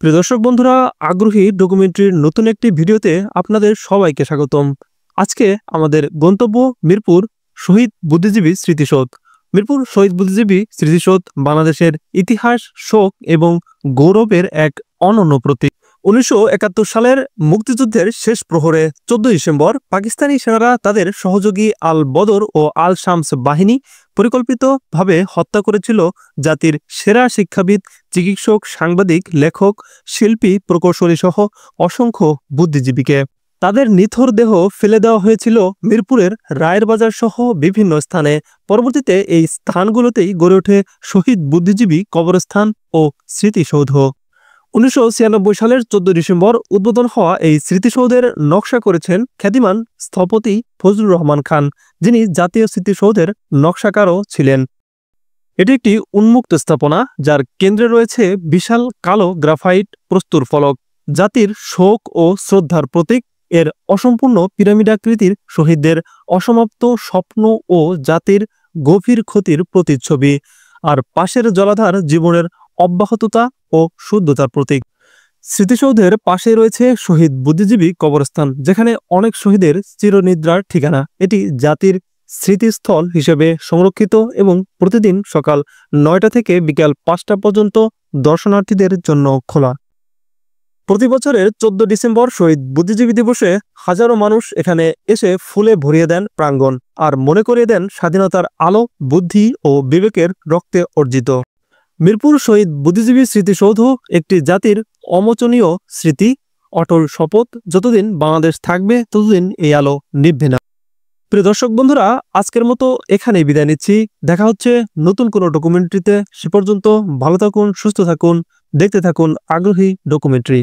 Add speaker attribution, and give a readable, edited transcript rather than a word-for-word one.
Speaker 1: প্রিয় দর্শক বন্ধুরা, আগ্রহী ডকুমেন্টারির নতুন একটি ভিডিওতে আপনাদের সবাইকে স্বাগতম। আজকে আমাদের গন্তব্য মিরপুর শহীদ বুদ্ধিজীবী স্মৃতিসৌধ। মিরপুর শহীদ বুদ্ধিজীবী স্মৃতিসৌধ বাংলাদেশের ইতিহাস, শোক এবং গৌরবের এক অনন্য প্রতীক। 1971 সালের মুক্তিযুদ্ধের শেষ প্রহরে 14 ডিসেম্বর পাকিস্তানি সেনারা তাদের সহযোগী আল বদর ও আল শামস বাহিনী পরিকল্পিতভাবে হত্যা করেছিল জাতির সেরা শিক্ষাবিদ, চিকিৎসক, সাংবাদিক, লেখক, শিল্পী, প্রকৌশলী সহ অসংখ্য বুদ্ধিজীবীকে। তাদের নিথর দেহ ফেলে দেওয়া হয়েছিল মিরপুরের রায়ের বাজার সহ বিভিন্ন স্থানে। পরবর্তীতে এই স্থানগুলোতেই গড়ে ওঠে শহীদ বুদ্ধিজীবী কবরস্থান ও স্মৃতিসৌধ। 1996 সালের 14 ডিসেম্বর উদ্বোধন হওয়া এই স্মৃতিসৌধের নকশা করেছেন খ্যাতিমান স্থপতি ফজলুর রহমান খান, যিনি জাতীয় স্মৃতিসৌধের নকশাকারও ছিলেন। এটি একটি উন্মুক্ত স্থাপনা, যার কেন্দ্রে রয়েছে বিশাল কালো গ্রাফাইট প্রস্তর ফলক, জাতির শোক ও শ্রদ্ধার প্রতীক। এর অসম্পূর্ণ পিরামিডাকৃতির শহীদদের অসমাপ্ত স্বপ্ন ও জাতির গভীর ক্ষতির প্রতিচ্ছবি, আর পাশের জলাধার জীবনের অব্যাহততা ও শুদ্ধতার প্রতীক। স্মৃতিসৌধের পাশে রয়েছে শহীদ বুদ্ধিজীবী কবরস্থান, যেখানে অনেক শহীদের চিরনিদ্রার ঠিকানা। এটি জাতির স্মৃতিস্থল হিসেবে সংরক্ষিত এবং প্রতিদিন সকাল 9টা থেকে বিকাল 5টা পর্যন্ত দর্শনার্থীদের জন্য খোলা। প্রতি বছরের 14 ডিসেম্বর শহীদ বুদ্ধিজীবী দিবসে হাজারো মানুষ এখানে এসে ফুলে ভরিয়ে দেন প্রাঙ্গণ, আর মনে করিয়ে দেন স্বাধীনতার আলো, বুদ্ধি ও বিবেকের রক্তে অর্জিত। মিরপুর শহীদ বুদ্ধিজীবী স্মৃতিসৌধ একটি জাতির অমোচনীয় স্মৃতি, অটল শপথ। যতদিন বাংলাদেশ থাকবে ততদিন এই আলো নিভবে না। প্রিয় দর্শক বন্ধুরা, আজকের মতো এখানেই বিদায় নিচ্ছি। দেখা হচ্ছে নতুন কোনো ডকুমেন্টারিতে। সে পর্যন্ত ভালো থাকুন, সুস্থ থাকুন, দেখতে থাকুন আগ্রহী ডকুমেন্টারি।